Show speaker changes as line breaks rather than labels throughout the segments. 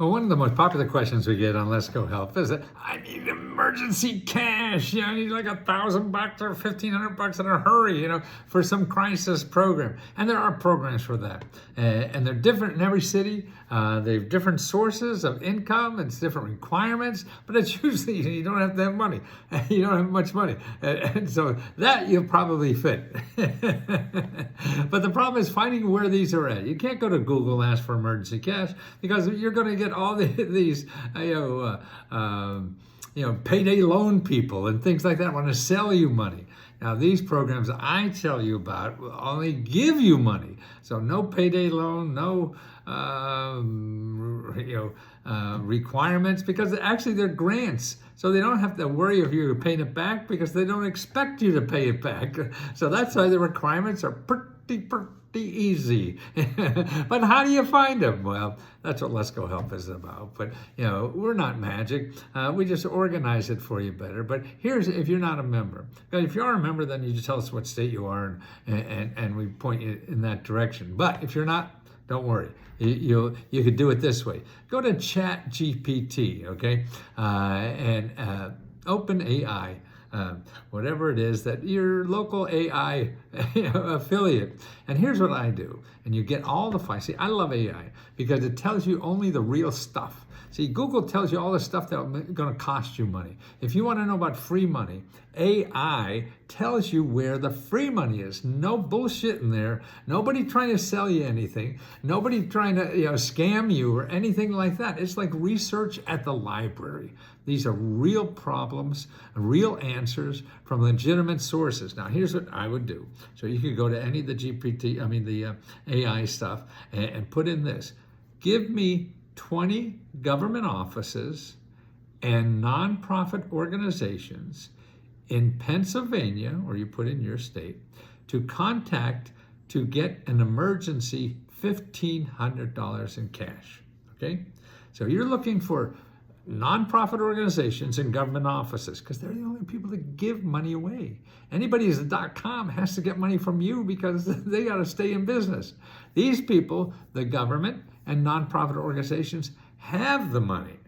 Well, one of the most popular questions we get on Let's Go Help is that I need emergency cash. I need like $1,000 or $1,500 in a hurry, for some crisis program. And there are programs for that. And they're different in every city. They have different sources of income. It's different requirements, but it's usually you don't have to have money. You don't have much money. And so that you'll probably fit. But the problem is finding where these are at. You can't go to Google and ask for emergency cash because you're going to get all these payday loan people and things like that want to sell you money. Now, these programs I tell you about will only give you money. So no payday loan, no requirements, because actually they're grants. So they don't have to worry if you're paying it back because they don't expect you to pay it back. So that's why the requirements are pretty easy. But how do you find them? Well, that's what Let's Go Help is about. But we're not magic. We just organize it for you better. But here's if you're not a member. If you are a member, then you just tell us what state you are, and we point you in that direction. But if you're not, don't worry. You could do it this way. Go to ChatGPT, okay, and open AI. Whatever it is that your local AI affiliate. And here's what I do. And you get all the files. See, I love AI because it tells you only the real stuff. See, Google tells you all the stuff that's going to cost you money. If you want to know about free money, AI tells you where the free money is. No bullshit in there. Nobody trying to sell you anything. Nobody trying to scam you or anything like that. It's like research at the library. These are real problems, real answers from legitimate sources. Now, here's what I would do. So you could go to any of the AI stuff and put in this. Give me 20 government offices and nonprofit organizations in Pennsylvania, or you put in your state, to contact to get an emergency $1,500 in cash. Okay? So you're looking for nonprofit organizations and government offices because they're the only people that give money away. Anybody who's a .com has to get money from you because they got to stay in business. These people, the government and nonprofit organizations, have the money.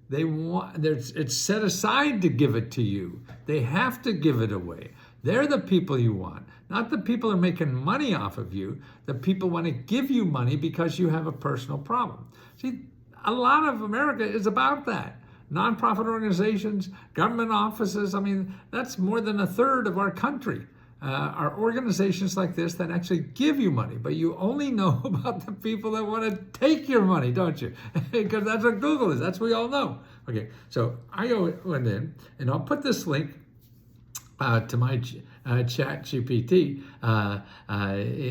They want it's set aside to give it to you. They have to give it away. They're the people you want, not the people who are making money off of you. The people want to give you money because you have a personal problem. See, a lot of America is about that. Nonprofit organizations, government offices, that's more than a third of our country. Are organizations like this that actually give you money, but you only know about the people that want to take your money, don't you? Because that's what Google is. That's what we all know. Okay, so I went in, and I'll put this link to my chat GPT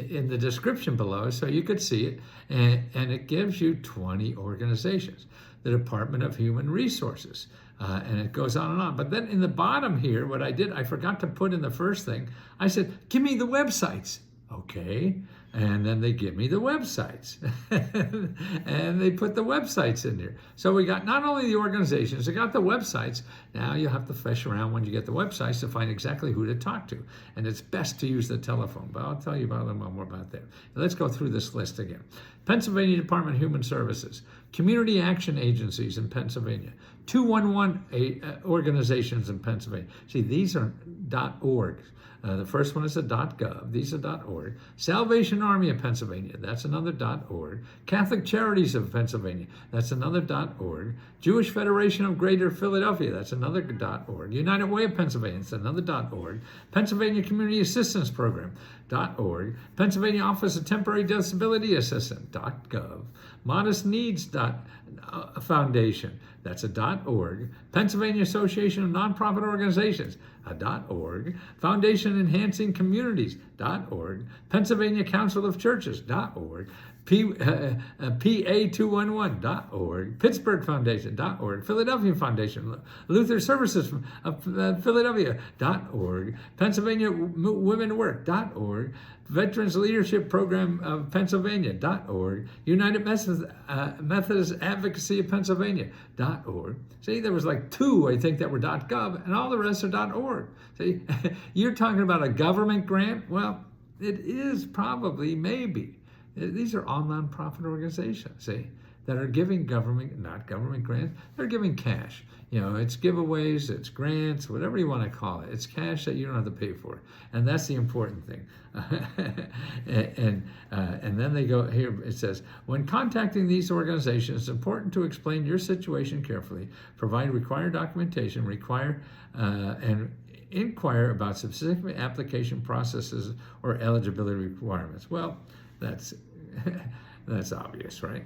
in the description below so you could see it. And it gives you 20 organizations. The Department of Human Resources. And it goes on and on. But then in the bottom here, what I did, I forgot to put in the first thing. I said, give me the websites. Okay. And then they give me the websites. And they put the websites in there. So we got not only the organizations, they got the websites. Now you have to fish around when you get the websites to find exactly who to talk to. And it's best to use the telephone. But I'll tell you about a little more about that. Let's go through this list again. Pennsylvania Department of Human Services, community action agencies in Pennsylvania, 211 organizations in Pennsylvania. See, these are .org. The first one is a .gov. These are .org. Salvation Army of Pennsylvania. That's another .org. Catholic Charities of Pennsylvania. That's another .org. Jewish Federation of Greater Philadelphia. That's another .org. United Way of Pennsylvania. That's another .org. Pennsylvania Community Assistance Program. .org. Pennsylvania Office of Temporary Disability Assistant. .gov. Modest Needs Foundation. That's a .org. Pennsylvania Association of Nonprofit Organizations. .org. Foundation Enhancing Communities. .org. Pennsylvania Council of Churches. .org. PA211.org, Pittsburgh Foundation.org, Philadelphia Foundation, Luther Services of Philadelphia.org, Pennsylvania Women Work.org, Veterans Leadership Program of Pennsylvania.org, United Methodist Advocacy of Pennsylvania.org. See, there was like 2, I think, that were .gov, and all the rest are .org. See, you're talking about a government grant? Well, it is probably, maybe. These are all nonprofit organizations, see? that are giving government, not government grants, they're giving cash. It's giveaways, it's grants, whatever you want to call it. It's cash that you don't have to pay for. And that's the important thing. And then they go here, it says, when contacting these organizations, it's important to explain your situation carefully, provide required documentation, and inquire about specific application processes or eligibility requirements. Well, that's obvious, right?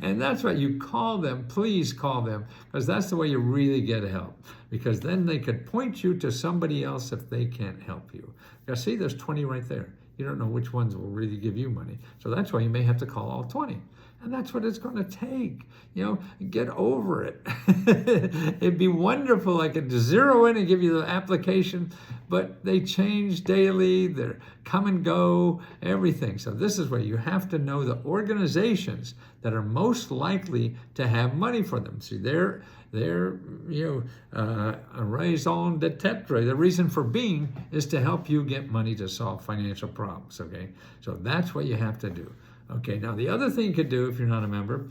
And that's what you call them. Please call them, because that's the way you really get help. Because then they could point you to somebody else if they can't help you. Because see, there's 20 right there. You don't know which ones will really give you money. So that's why you may have to call all 20. And that's what it's going to take. Get over it. It'd be wonderful. I could zero in and give you the application, but they change daily. They're come and go, everything. So this is where you have to know the organizations that are most likely to have money for them. See, they're raison d'etre. The reason for being is to help you get money to solve financial problems. Okay, so that's what you have to do. Okay, now the other thing you could do if you're not a member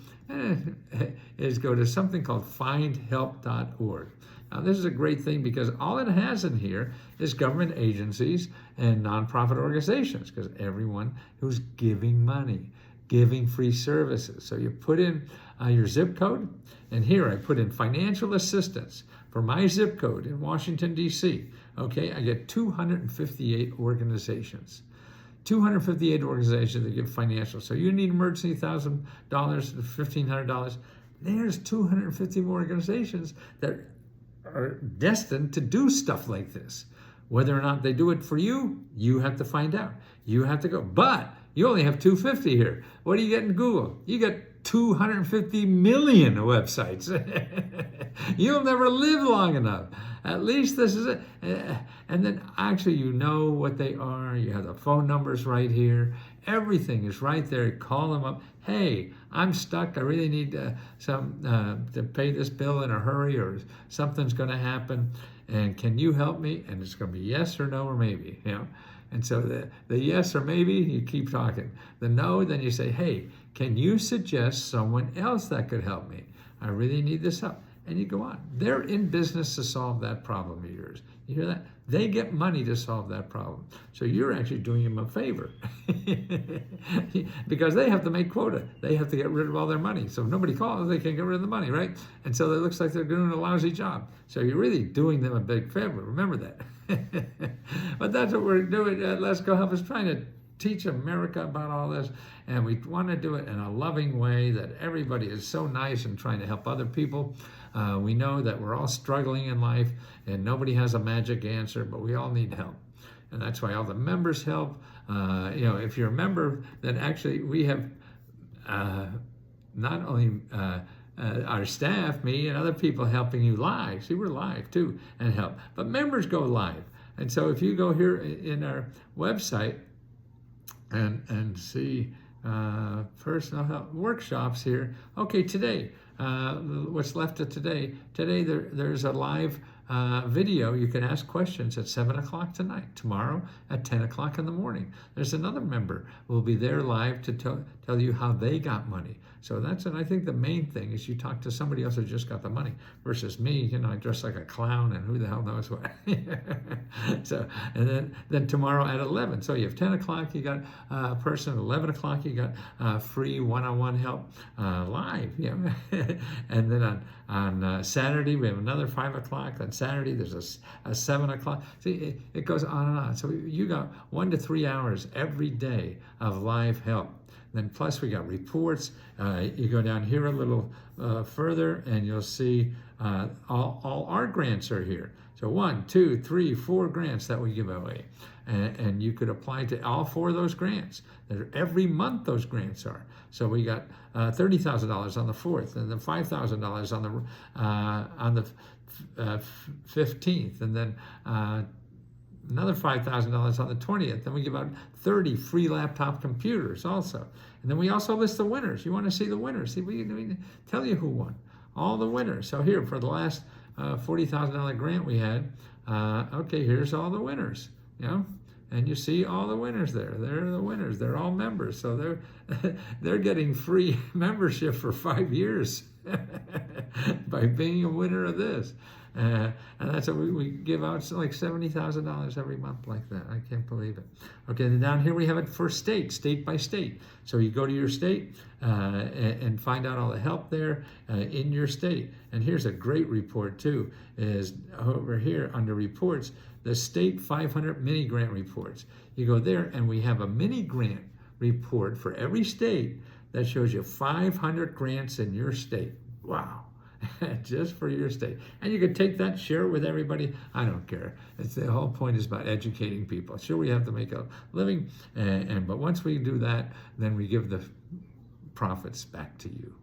is go to something called findhelp.org. Now this is a great thing because all it has in here is government agencies and nonprofit organizations, because everyone who's giving money, giving free services. So you put in your zip code, and here I put in financial assistance for my zip code in Washington, D.C. Okay, I get 258 organizations. 258 organizations that give financial. So you need emergency $1,000, $1,500. There's 250 more organizations that are destined to do stuff like this. Whether or not they do it for you, you have to find out. You have to go. But you only have 250 here. What do you get in Google? You get 250 million websites. You'll never live long enough. At least this is it. And then actually you know what they are. You have the phone numbers right here. Everything is right there. Call them up. Hey, I'm stuck. I really need to pay this bill in a hurry, or something's going to happen. And can you help me? And it's going to be yes or no or maybe. And so the yes or maybe, you keep talking. The no, then you say, hey, can you suggest someone else that could help me? I really need this help. And you go on. They're in business to solve that problem of yours. You hear that? They get money to solve that problem. So you're actually doing them a favor. Because they have to make quota. They have to get rid of all their money. So if nobody calls, they can't get rid of the money, right? And so it looks like they're doing a lousy job. So you're really doing them a big favor. Remember that. But that's what we're doing at Let's Go Help, is trying to teach America about all this. And we want to do it in a loving way, that everybody is so nice and trying to help other people. We know that we're all struggling in life and nobody has a magic answer, but we all need help. And that's why all the members help. If you're a member, then actually we have not only our staff, me and other people helping you live. See, we're live too and help. But members go live. And so if you go here in our website and see personal help workshops here. Okay, today, what's left of today? Today there's a live video. You can ask questions at 7 o'clock tonight. Tomorrow at 10 o'clock in the morning. There's another member who will be there live to tell you how they got money. So and I think the main thing is you talk to somebody else who just got the money versus me, I dress like a clown and who the hell knows what. So, and then tomorrow at 11. So you have 10 o'clock, you got a person, 11 o'clock, you got free one-on-one help live. And then on Saturday, we have another 5 o'clock. On Saturday, there's a 7 o'clock. See, it goes on and on. So you got 1 to 3 hours every day of live help. Then plus we got reports. You go down here a little further and you'll see all our grants are here. So 1, 2, 3, 4 grants that we give away. And you could apply to all 4 of those grants. Every month those grants are. So we got $30,000 on the 4th, and then $5,000 on the 15th, and then another $5,000 on the 20th. Then we give out 30 free laptop computers also. And then we also list the winners. You want to see the winners? See, we tell you who won. All the winners. So here, for the last $40,000 grant we had, okay, here's all the winners. and you see all the winners there. They're the winners. They're all members. So they're getting free membership for 5 years by being a winner of this. And that's what we give out, like $70,000 every month like that. I can't believe it. Okay, then down here we have it for state by state. So you go to your state and find out all the help there in your state. And here's a great report too, is over here under reports, the state 500 mini grant reports. You go there and we have a mini grant report for every state that shows you 500 grants in your state. Wow. Just for your state. And you can take that, share it with everybody. I don't care. It's the whole point is about educating people. Sure, we have to make a living, but once we do that, then we give the profits back to you.